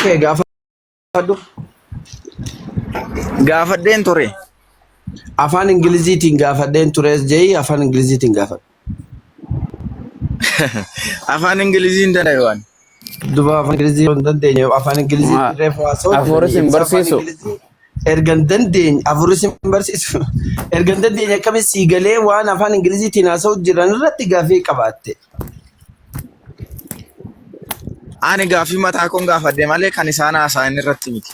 gaafadhu. Gaafadheen ture. Afaan Ingiliziitiin gaafadheen tures jehi afaan Ingiliziitiin gaafadhu. Afaan Ingiliziin danda'e waan. Duba afaan Ingilizii hin dandeenye afaan Ingiliziitiin reefu haasa'u. Afuurisin barsiisu. Ergan dandeenye afuurisin barsiisu. Ergan dandeenye akkamiin sii galee waan afaan Ingiliziitiin haasa'u jiran irratti gaafii qabaatte. Ani gaafii mataa koon gaafadhe malee kan isaan haasa'an irratti miti.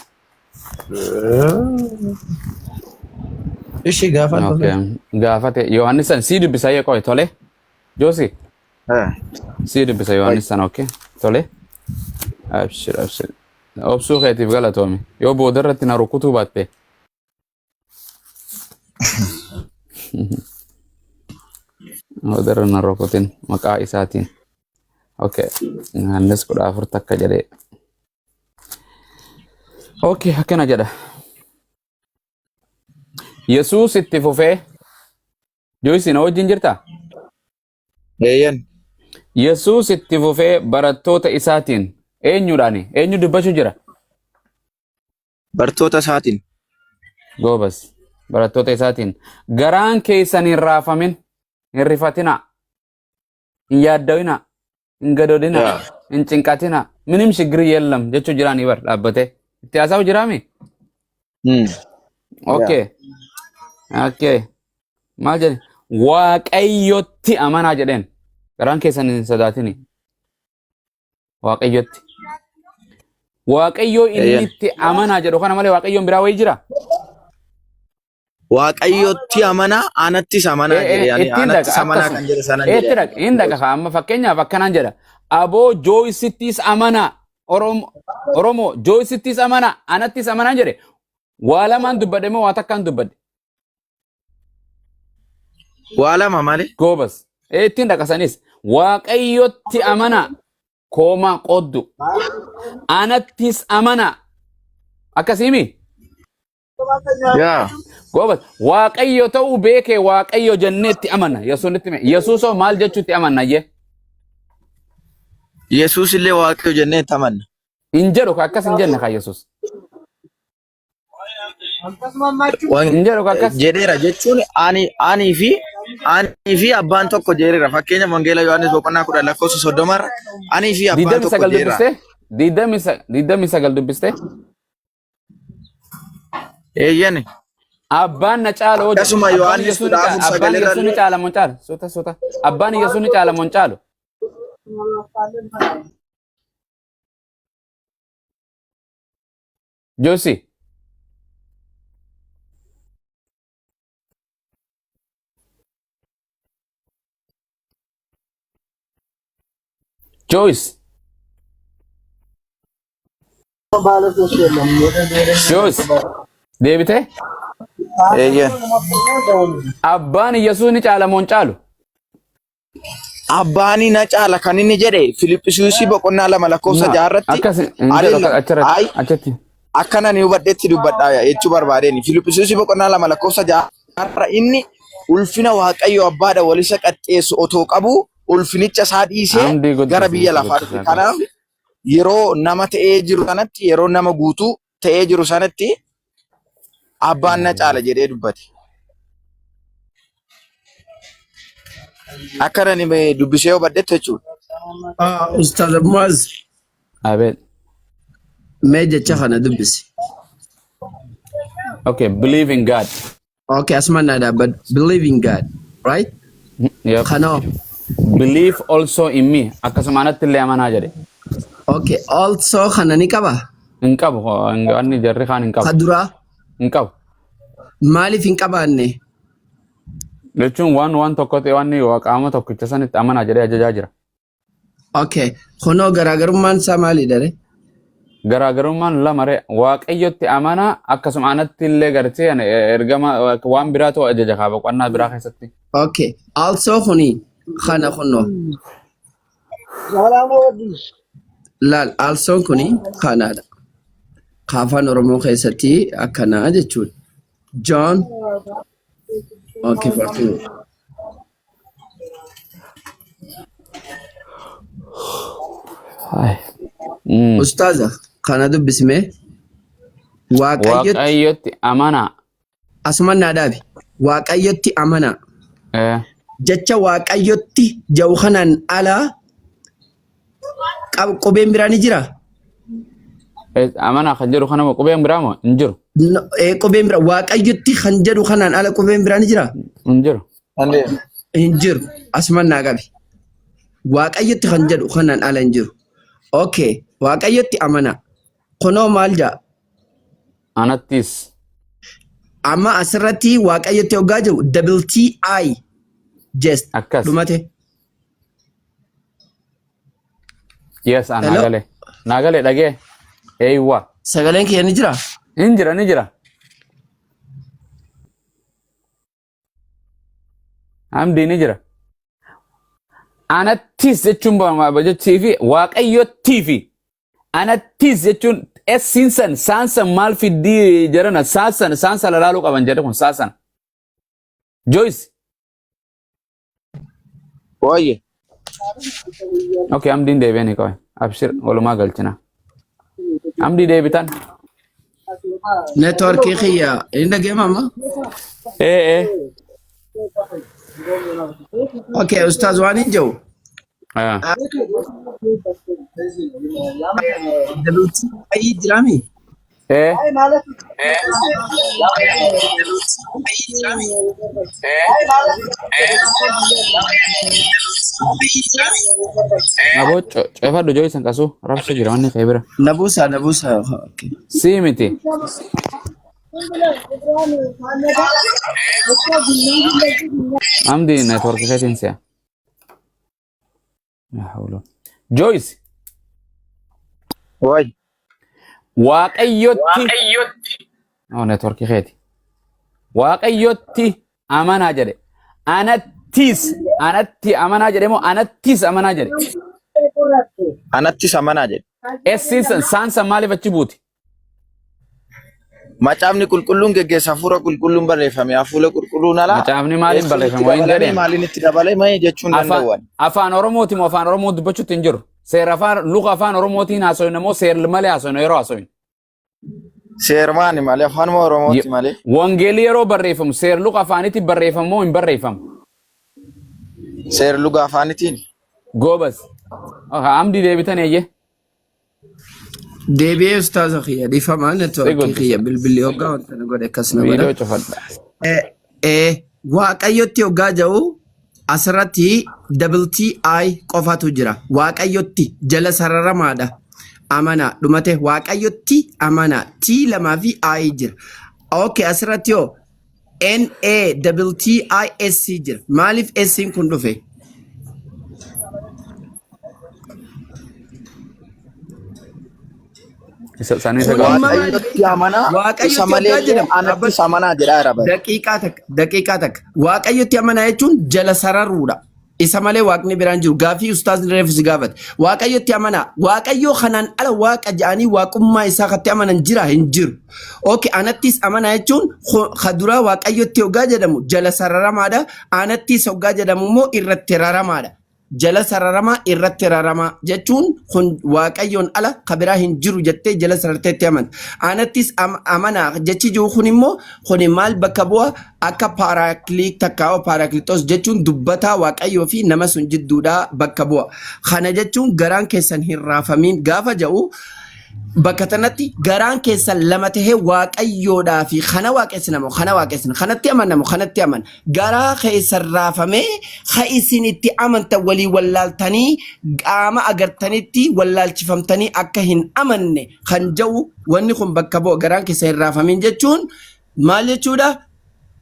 Ishi gaafadhu. Okay. Gaafate Yohaannisan sii dubbisa qoy tole. Joosi. Sii dubbisa Yohaannisan okay. Tole. Abshir abshir. Obsuu keetiif galatoomi. Yoo booda irratti na rukutuu baatte. Booda irra na rukutin maqaa isaatiin. Okay. Yohaannis 14 takka jedhee. Okay, akkana jedha. Yesuus itti fufee Joyce na wajjin jirta? Eeyyan. Yesuus itti fufee barattoota isaatiin eenyudhaani? Eenyu dubbachuu jira? Barattoota isaatiin. Goobas. Barattoota isaatiin garaan keessan hin raafamin, hin rifatina, hin yaaddawina, hin gadoodina, hin cinqatina. Minim shigrii yeellam jechuu jiraanii bar dhaabbate. Itti haasa'u jiraami? Okay. Okay. Maal jedhe? Waaqayyotti amanaa jedheen. Garaan keessan hin sodaatini. Waaqayyotti. Waaqayyoo inni itti amanaa jedhu kana malee waaqayyoon biraa wayii jira? Waaqayyotti amanaa, anattis amanaa jedhe. Anattis amanaa kan jedhe sana jedhe. Eetti dhaqa. Hin dhaqa amma fakkeenyaaf akkanaan jedha. Aboo Jooyisittis amanaa. Oromoo Jooyisittis amanaa. Anattis amanaa jedhe. Waa lamaan dubbadhe moo waa takkaan dubbadhe? Waa lama malee. Goobas. Ittiin dhaqasanis waaqayyotti amanaa. Koomaa qoddu. Anattis amanaa. Akkasiimi? Yaa. Goobas. Waaqayyo ta'uu beekee waaqayyo jenneetti amana. Yesuusoo maal jechuutti amannayye? Yesuus illee waaqayyo jenneetti amanna. Hin jedhu akkas hin jenne kan Yesuus. Jedheera jechuun ani fi abbaan tokko jedheera. Fakkeenya Wangeela Yohaannis boqonnaa 10 lakkoofsa 30 ani fi abbaan tokko jedheera. 29 dubbiste? Eeyyani. Abbaan na caala hojii. Akkasuma Yohaannis Abbaan Yesuus ni caala moo caala? Suuta. Abbaan Yesuus ni caala moo caalu? Josi. Joyce. Joyce. Deebite? Eeyyan. Abbaan Yesuus ni caala moo caalu? Abbaani na caala kan inni jedhe Filiphisiisii boqonnaa 2 lakkoofsa 6 irratti achatti akkana ni hubadheetti dubbadhaa jechuu barbaadeen Filiphisiisii boqonnaa 2 lakkoofsa 6 inni ulfina Waaqayyo abbaadha walisa qaxxeessu otoo qabu ulfinicha isaa dhiisee gara biyya lafaa dhufe. Kanaaf yeroo nama ta'ee jiru sanatti yeroo nama guutuu ta'ee jiru sanatti abbaan na caala jedhee dubbate. Akkana ni dubbisee hubadheetti jechuudha. Ustaz Muaz. Abel. Mee jecha kana dubbisi. Okay, believe in God. Okay, asmanada, but believe in God, right? Yep. Kano. Believe also in me. Akkasuma anatti illee amanaa jedhe. Okay, also kana ni qaba? Hin qabu. Inni jarri kaan hin qabu. Kadura? Hin qabu. Maaliif hin qabaanne? Jechuun waan tokko ta'e waan qaama tokkicha sanitti amanaa jedhee ajajaa jira. Okay, kunoo garaagarummaan isaa maali dare? Garaagarummaan lamare waaqayyotti amanaa akkasuma anatti illee gartee ergama waan biraa ta'u ajaja qaba qonnaa biraa keessatti. Okay, also kuni kana kunoo. Laal also kuni kanaadha. Afaan Oromoo keessatti akkanaa jechuudha. John. Okay, Fatou. Ustaza, kana dubbisme waaqayyotti waaqayyotti amanaa. asuman naadaabi waaqayyotti amanaa jecha waaqayyotti jedhu kanaan ala qubeen biraa ni jira. Amanaa kan jedhu kana qubeen biraa moo hin jiru? Qubeen biraa waaqayyotti kan jedhu kanaan ala qubeen biraa ni jira? Hin jiru. Hin jiru. Asuman naagabi. Waaqayyotti kan jedhu kanaan ala hin jiru. Okay, waaqayyotti amanaa. Kunoo maal jaa? Anattis. Amma asirratti waaqayyotti hoggaa jiru double TI jest. Akkas. Dhumate. Yes, naagale. Naagale dhagee. Eeywa. Sagaleen kiyya ni jira? Ni jira, ni jira. Amdi ni jira. Anattis jechuun jechuun fi waaqayyottii fi anattis jechuun essinsan saansan maal fiddii jedhana saansan lalaaluu qaban jedhe kun saansan. Joyce. Oye. Okay, amdiin deebi'anii qaban. Abshir walumaa galchina. Amdi deebitan. Networkii kiyya inni dhageema amma? Okay, Ustaz waan hin jiru. Daluutii ayii jiraami? Aboo cefadhu Joyce hanqasuu rabsha jira wanni ka'e bira. Nabuusaa. Sii miti. Amdi network keetiin si'a. Joyce. Oye. Waaqayyotti. Oh, network keeti. Waaqayyotti amanaa jedhe. Anatti amanaa jedhe moo anattis amanaa jedhe? Anattis amanaa jedhe. Essinsan saansan maaliif achi buuti? Macaafni qulqulluun geggeessa hafuura qulqulluun barreeffame hafuura qulqulluun alaa. Macaafni maaliin barreeffame wayin jedheen? Maaliin itti dabalee maali jechuun danda'uwan. Afaan Oromooti moo afaan Oromoo dubbachuutti hin jiru? Seera afaan luqa afaan Oromootiin haasofne moo seera malee haasofne yeroo haasofne? Seermaani malee afaan Oromooti malee. Wangeelii yeroo barreeffamu seera luqa afaanitti barreeffamu moo hin barreeffamu? Seera luqa afaanitiin. Goobas. Amdi deebitan eeyyee. Deebi'ee Ustaaza kiyya dhiifamaa networkii kiyya bilbilli hoggaa wanta na godhe akkas na godha. Viidiyoo cufadha. Waaqayyotti hoggaa jiru asirratti double TI qofatu jira. Waaqayyotti jala sararamaadha. Amanaa dhumate waaqayyotti amanaa T lamaa fi I jira. Okay, asirratti yoo NA double TIS jira. Maaliif S kun dhufe? Waaqayyotti amanaa isa malee anattis amanaa jedhaa jira. Daqiiqaa takka. Waaqayyotti amanaa jechuun jala sararuudha. Isa malee waaqni biraan jiru. Gaafii Ustaazni reefus gaafate. Waaqayyotti amanaa. Waaqayyoo kanaan ala waaqa jedhanii waaqummaa isaa katti amanan jira hin jiru. Okay, anattis amanaa jechuun kaduraa waaqayyotti hoggaa jedhamu jala sararamaadha. Anattis hoggaa jedhamu immoo irratti raramaadha. Jala sararamaa irratti raramaa jechuun kun waaqayyoon ala kabiraa hin jiru jettee jala sararteetti amanta. Anattis amanaa jechi jiru kun immoo kun maal bakka bu'a akka paaraakiliik takkaa'oo paaraakiliitoos jechuun dubbataa waaqayyoo fi nama sun jidduudhaa bakka bu'a. Kana jechuun garaan keessan hin raafamin gaafa jedhu bakka tanatti garaan keessan lama tahee waaqayyoodhaa fi kana waaqessinamu kanatti amanamu kanatti aman garaa keessan raafamee ha isin itti amantan walii wallaaltanii qaama agartanitti wallaalchifamtanii akka hin amanne kan jedhu wanni kun bakka bu'a garaan keessan hin raafamin jechuun maal jechuudha?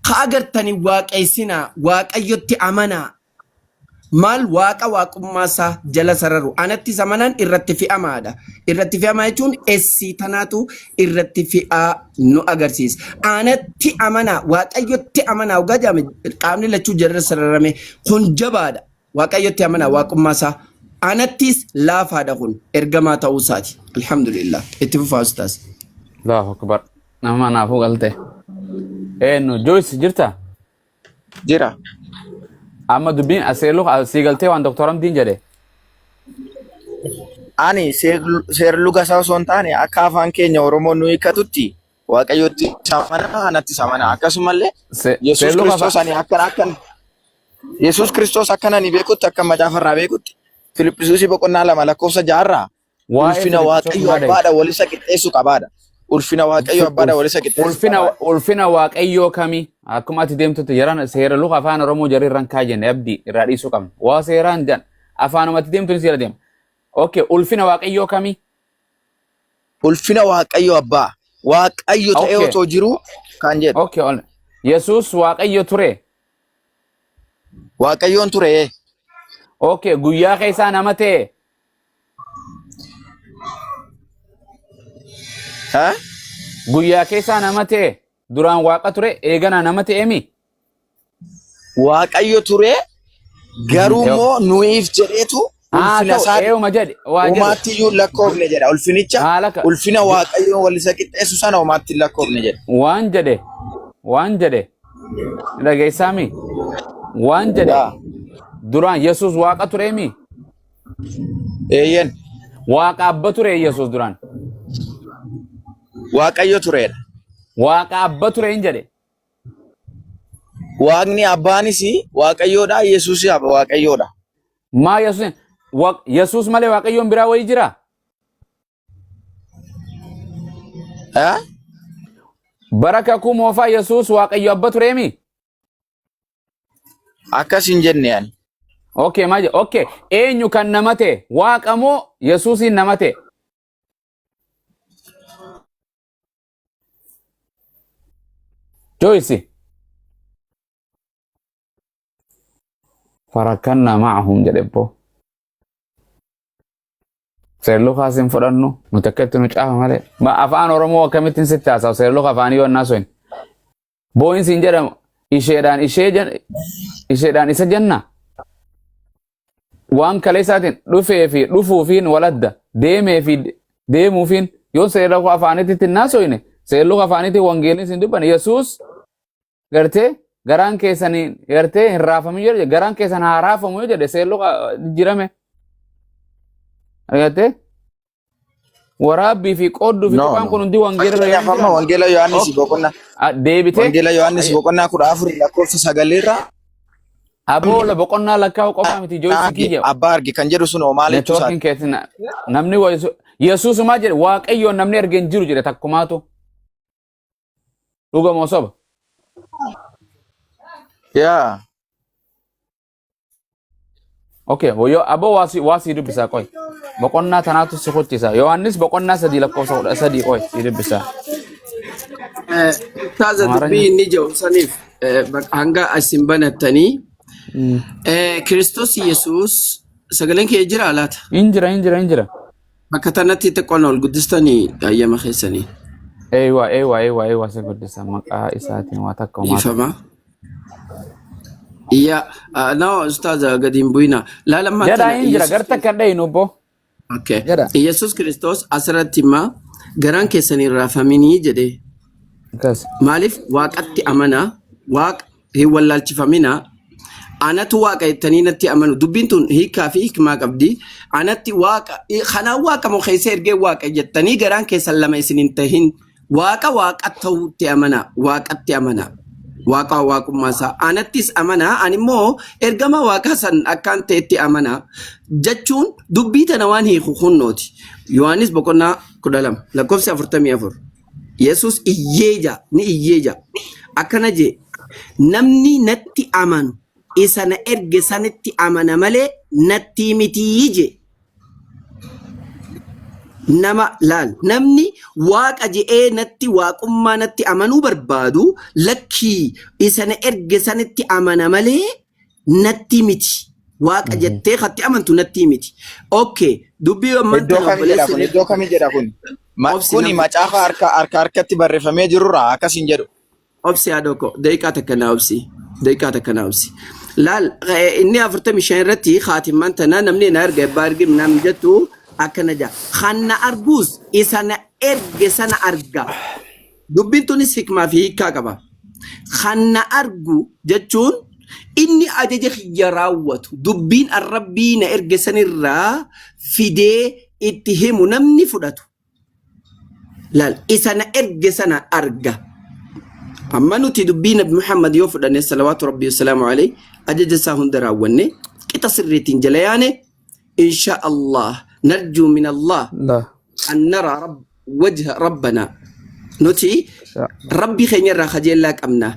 Ka agartanii waaqessinaa waaqayyotti amanaa. Maal waaqa waaqummaasaa jala sararu anatti amanaan irratti fe'amaadha. Irratti fe'amaa jechuun essii tanaatu irratti fe'aa nu agarsiisa. Anatti amanaa waaqayyotti amanaa hoggaa jedhame qaamni lachuu jala sararame kun jabaadha. Waaqayyotti amanaa waaqummaasaa anattis laafaadha kun ergamaa ta'uu isaati. Alhamdulillah. Itti fufaa Ustaaz. Allahu akbar. Nama naafuu galte. Nu Joyce jirta? Jira. Amma dubbiin asirratti asii galtee waan doktoramtiin jedhe. ani seerluga isaa osoo hin taane akka afaan keenya Oromoo nuyi hiikatutti Waaqayyotti samana anatti samana akkasumallee Yesuus Kiristoos ani akkan Yesuus Kiristoos akkana ni beekutti akka macaafarraa beekutti Filiphisiisii boqonnaa 2 lakkoofsa 6 ulfina Waaqayyo abbaadha walisa qixxeessu qabaadha. Ulfina Waaqayyo abbaadha walisa qixxeessu. Ulfina Waaqayyo kami akkuma ati deemtutti yeroo seera luka afaan Oromoo jarirran kaayenne abdii irraa dhiisuu qabna. Waa seeraan jan afaanumatti deemtutti seera deema. Okay, ulfina Waaqayyo kami? Ulfina Waaqayyo abbaa. Waaqayyo ta'ee otoo jiru kan jedhu. Okay, Yesuus Waaqayyo ture. Waaqayyoon ture. Okay, guyyaa keessaa nama ta'e. Ha? Guyyaa keessaa nama ta'e. Duraan Waaqa ture, eegana nama ta'e mi? Waaqayyo ture. Garuu immoo nuyiif jedheetu ulfina isaa umaattiyyuu lakkoofne jedha. Ulfinicha ulfina Waaqayyo walisa qixxeessu sana umaatti lakkoofne jedha. Waan jedhe. Dhageessaami. Waan jedhe. Duraan Yesuus Waaqa ture mi? Eeyyen. Waaqa abba ture Yesuus duraan. Waaqayyo tureedha. Waaqa abba ture hin jedhe. Waaqni abbaanis Waaqayyoodha, Yesuus Waaqayyoodha. Maa Yesuus malee Waaqayyoon biraa wayii jira? Baraka kuu moofaa Yesuus Waaqayyo abba ture mi? Akkas hin jenne ani. Okay, maje. Okay, eenyu kan nama ta'e? Waaqa moo Yesuusin nama ta'e? Joyce. Farakanna ma'ahum jedhebbo. Seerlu kaasin fudhannu nuti akkatti nu caafa malee. Ma afaan Oromoo akkamittiin sitti haasawu seerlu afaanii yonnaa soin. Boo'insiin jedhamu isheedhaan isa jenna. Waan kaleessaatiin dhufee fi dhufuufiin waladda deemee fi deemuufiin yoo seerlu afaaniitti naasoine seerlu afaaniitti wangeelni sin dubban Yesuus gartee garaan keessanii gartee hin raafamu jedhe garaan keessan haa raafamu jedhe seerlu jirame. Agate waraabbii fi qooddu fi waan kun hundi wangeela Yohaannis boqonnaa deebite wangeela Yohaannis boqonnaa 14 lakkoofsa 9 irraa aboola boqonnaa lakkaa'u qofaa miti Joyce kiyya abbaa arge kan jedhu sun maal jechuusaati namni Yesuus maa jedhe Waaqayyoon namni argeen jiru jedhe takkumaatu dhuga moo soba yaa okay woyo abo wasi dubbisa koy boqonnaa tanaatu sokochisa Yohaannis boqonnaa 3 lakkoofsa 13 koy dubbisa taza dubbii inni jiru saniif hanga asin banattanii Kiristoos Yesuus sagaleen kee jira laata? Injira. Bakka tanatti xiqqoon ol guddistanii ayyama keessanii. Eewa se guddisa maqaa isaatiin waa takka uumaa. Ifama. Iya, no ustaza gadin buina. Lala mata. Jada injira garta kadai nubo. Okay. Yesus Kristos asirratti ma garaan keessanii raafamanii jedhe. Kas. Maaliif waaqatti amana waaq hin wallaalchifamina. Anatu waaqa jettanii natti amanu dubbiin tun hiikaa fi hikmaa qabdi. Anatti waaqa kanaan waaqa moo keessa ergee waaqa jettanii garaan keessan lama isin hin tahin waaqa ta'uutti amana waaqatti amana. Waaqa waaqummaasa anattis amana animmoo ergama waaqa san akkaan ta'etti amana jechuun dubbii tana waan hiiku hunnooti. Yohaannis boqonnaa 12 lakkoofsa 44 Yesuus iyyeeja akkana jee namni natti amanu isa na erge sanitti amana malee natti mitii je nama laal namni waaqa je'ee natti waaqummaa natti amanuu barbaadu lakkii isa na erge sanitti amana malee natti miti waaqa jettee katti amantu natti miti. Okay dubbii iddoo kamii jedha kun kuni macaafa harkatti barreeffamee jirurraa akkasiin jedhu. Obsi adoko daqiiqaa takka na obsi. Laal inni 45 irratti khaatimman tana namni na erga baargim nam jettu akkana jaa khanna argus isa na erge sana arga dubbiin tunis hikmaa fi hiikaa qaba. Khanna argu jechuun inni ajaja xiyya raawwatu dubbiin arrabbii na erge sanirraa fidee اتهموا نمني فدتو لا إسانا إرج سنة أرجع أما نتي دبينا بمحمد يوفد أن صلوات ربي والسلام عليه أجد ساهن دراوني كتصريتين جلياني إن شاء الله نرجو من الله لا أن نرى وجه ربنا نتي ربي خير خجل لك أمنا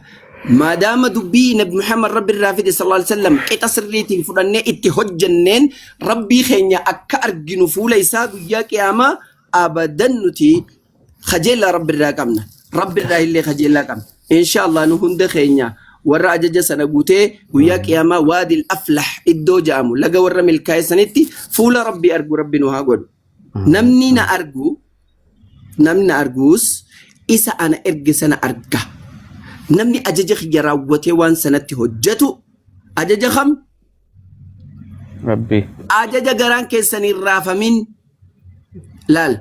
ما دام دبينا بمحمد ربي الرافد صلى الله عليه وسلم كتصريتين فدني اتهجنين ربي خير أكار جنفول إساق يا كياما أبدا نتي خجل ربي الراكمنا ربي الراه اللي خجل لك إن شاء الله نهند خير ورا أجج سنقوته ويا كياما وادي الأفلح إدو جامو لقى ورا ملكاي سنتي فول ربي أرجو ربي نهاجر نمني أرجوس إسا أنا أرجع سنة أرجع نمني أجج خيرا وتوان سنتي هجتو أجج خم ربي أجج جران كيسني الرافة من لال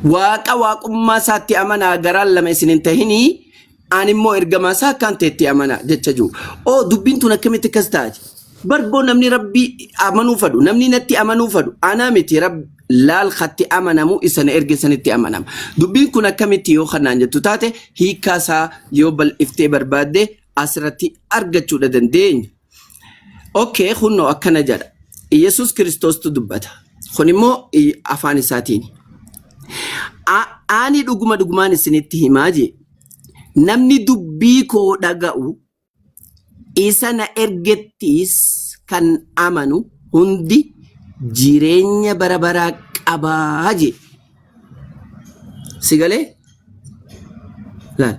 واقع ما ساتي أمانة جرال لما يسنتهيني أنا مو إرجع سا كانت تي أمانة جتشجو أو دبين تونا كم تكستاج بربو نمني ربي أمانو فدو نمني نتي أمانو فدو أنا متي رب لال خطي أمانة مو إسان إرجع سنتي أمانة دبين كنا كم تيو خنانجة تتاتي هي كاسا يوبل إفتبار بعد أسرتي أرجع شو لدندين أوكي خنو أكنا جرا يسوع كريستوس تدبته خنيمو أفاني ساتيني أني دعوما نسنتي هماجي namni dubbii koo dhaga'u isa na ergettis kan amanu hundi jireenya bara baraa qabaa je sigalee laal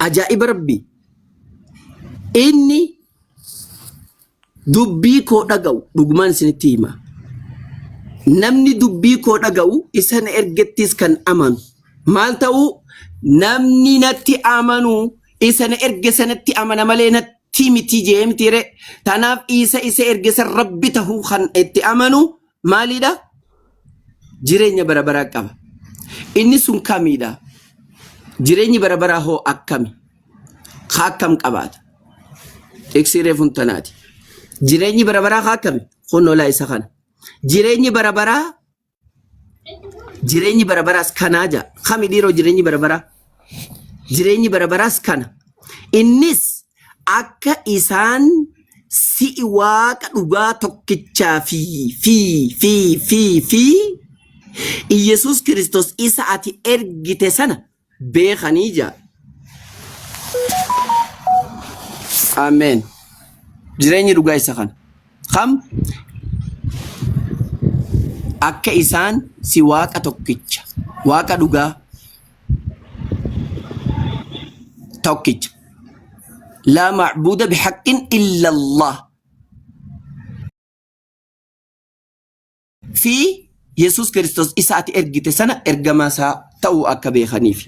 ajaa'iba rabbii inni dubbii koo dhaga'u dhugumaan isinitti hima namni dubbii koo dhaga'u isa na ergettis kan amanu maal ta'u namni natti amanu isa na erge sanatti amana malee natti miti jee mitire tanaaf isa erge san rabbi tahuu kan itti amanu maalidha jireenya bara baraa qaba inni sun kamidha jireenyi bara baraa hoo akkami akkam qabaata eksireef huntanaati jireenyi bara baraa akkami khonolaa isa kana jireenyi bara baraas kanaaja kami dhiiroo jireenyi bara baraas kana innis akka isaan si'i waaqa dhugaa tokkichaa fi Iyesuus Kiristoos isa ati ergite sana beekanii jaa Amen jireenyi dhugaa isa kana kam akka isaan si waaqa tokkicha waaqa dhugaa tokkicha la ma'buda bihaqqin illa Allah fi Yesus Kristos isa ati ergite sana ergamaa isaa ta'uu akka beekaniif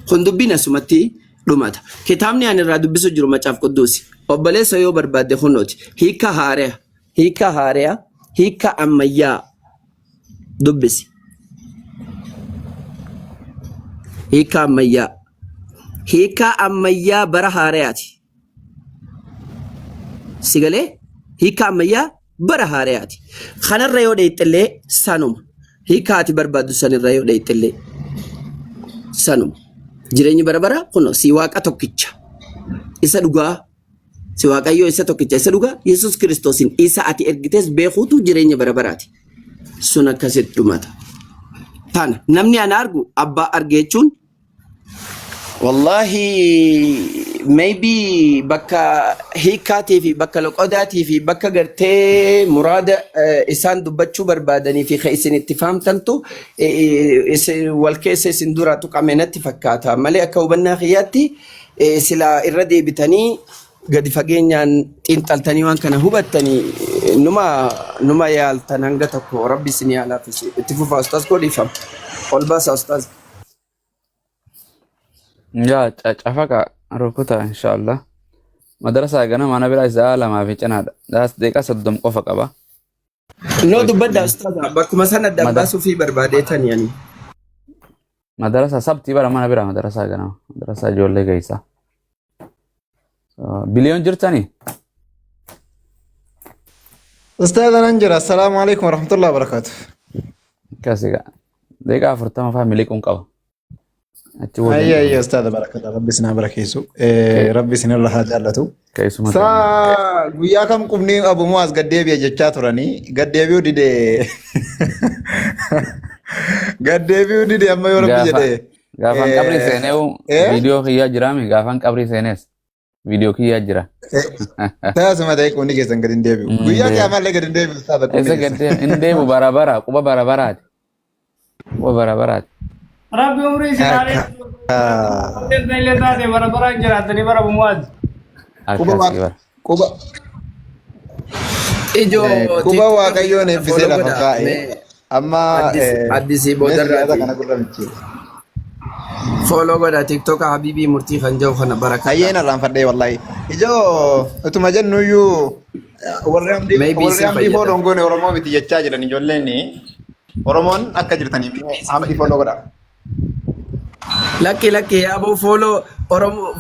kun dubbina sumatti dhumata kitaabni ani irraa dubbisu jiru macaaf qudduusi obboleessa yoo barbaadde kunooti hiika haareya hiika ammayyaa dubbisi hiika ammayyaa bara haareyaati sigalee hiika ammayyaa bara haareyaati kanarra yoo dheeyxillee sanuma hiika ati barbaaddu sanirra yoo dheeyxillee sanuma jireenyi bara bara kuno si waaqa tokkicha isa dhugaa si waaqayyoo isa tokkicha isa dhugaa Yesus Kiristoosin isa ati ergites beekuutu jireenya bara baraati sun akkasitti dhumata tana namni ana argu abbaa argeechuun wallahi maybe bakka hiikaatii fi bakka loqodaatii fi bakka gartee muraada isaan dubbachuu barbaadanii fi kan isin itti fahamtantu wal keessa isin dura tuqame natti fakkaata malee akka hubannaa kiyyaatti sila irra deebitanii gadi fageenyaan xiinxaltanii waan kana hubattanii numa yaaltan hanga tokko rabbi isin yaalaafis itti fufaa ustaas godhiifama ol baasa ustaas. yaa cafaqa rukuta inshallah madrasa gana mana bira isaa lamaa fi cinaadha daas deeqa 30 qofa qaba no dubbadda ustaas bakkuma sana dabbaasuu fi barbaadeetan yani madrasa sabti bara mana bira madrasa gana madrasa ijoollee geessa biliyoon jirtanii أستاذ أنجر السلام عليكم ورحمة الله وبركاته. كاسيكا ديكا فرتما فاميلي كون قوا اتشو أي أستاذ بركة ربي سنا بركيسو ربي سنا الله جالتو. كيسو ما سا وياكم قبني أبو مواز قديبي جتشاتوراني قديبي ودي قديبي ودي أما يوربي جدي. غافان قبري سينيو فيديو كيا جرامي غافان قبري سينيس فيديو كيا جرا تاسو ما دايكو نيجي سنقدين ديبي وياك يا مالك قدين ديبي أستاذ إذا قد إن ديبو برابرة كوبا برابرات كوبا برابرات ربي عمري سنالي اللي ذاتي برا جراتني برا بمواز كوبا Ijo كوبا واقعيون في سيلا فقائي أما addisi boodarraati. Follow godha TikTok Habibi murtii kan jiru kana baraka. Hayyena ranfadhee wallahi. Ijoo utuma jennuyyuu warri amdii fooloon goone Oromoo miti jechaa jiran ijoolleen Oromoon akka jirtaniif amdii fooloo godha. Lakki yaaboo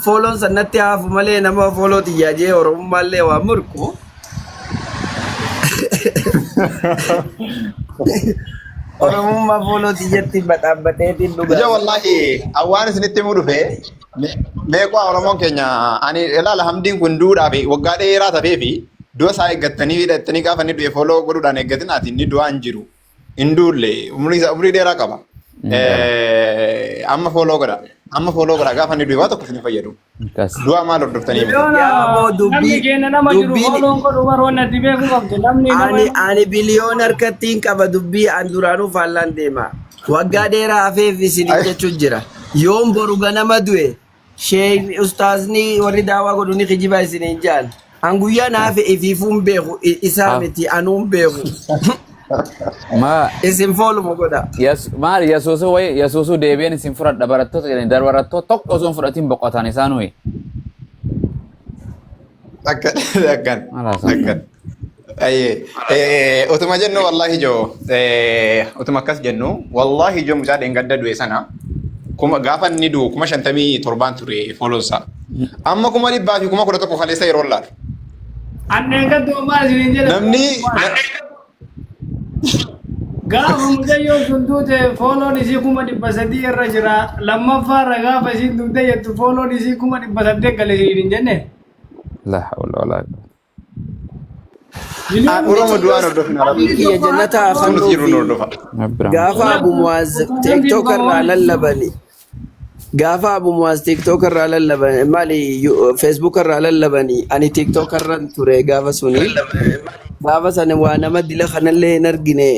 follow sanatti haafu malee nama follow xiyyaajee Oromummallee waa murku. Oromummaa follow xiyyatti badhaabbateetiin dhugaa. Ijoo wallahi awwaan isinitti himuu dhufee meeqaa Oromoon keenya ani ilaala hamdiin kun duudhaa fi waggaa dheeraa tafee fi du'a isaa eeggattanii hidhattanii gaafa inni du'e follow godhuudhaan eeggatinaati inni du'aa hin jiru. Hin duulle umrii dheeraa qaba. Amma follow godha gaafa inni du'e waa tokko isin fayyadu. Du'a maal hordoftanii namni keenya nama jiru fooloon godhu warroonni addi beeku qabdi namni ani biliyoon harkattiin qaba dubbii an duraanuu faallaan deema. Waggaa dheeraa hafeef isin jechuun jira. Yoon boru ganama du'e sheekh ustaazni warri daawaa godhu ni kijiba isin hin jaan. An guyyaa naaf ifiifuun beeku isaa miti anuun beeku. ما اسم فولو مقودا ما يسوسو ديبين اسم فرد دبرتو يعني دربرتو توك أزون فراتين بقطاني سانوي أكن أي أوتوما جنو والله جو أوتوما كاس جنو والله جو مساعد إن قدر دوي سنة كم غافن ندو كم شنتمي تربان تري فولوسا أما كم اللي بافي كم كنا تكو خالصة يرولار أنا كده ما زين نمني gaafa mucayyoo sun duute fooloon isii 300 irra jira lammaffaarra gaafa isiin duute jettu fooloon isii 800 gale hin jenne لا حول ولا Oromo du'aan hordofina rabbi. Kiyya jannataa gaafa Abu Muaz TikTok irraa lallabani. Gaafa Abu Muaz TikTok irraa lallabani maali Facebook irraa lallabani ani TikTok irra ture gaafa suni. Gaafa sana waa nama dila kanallee hin argine.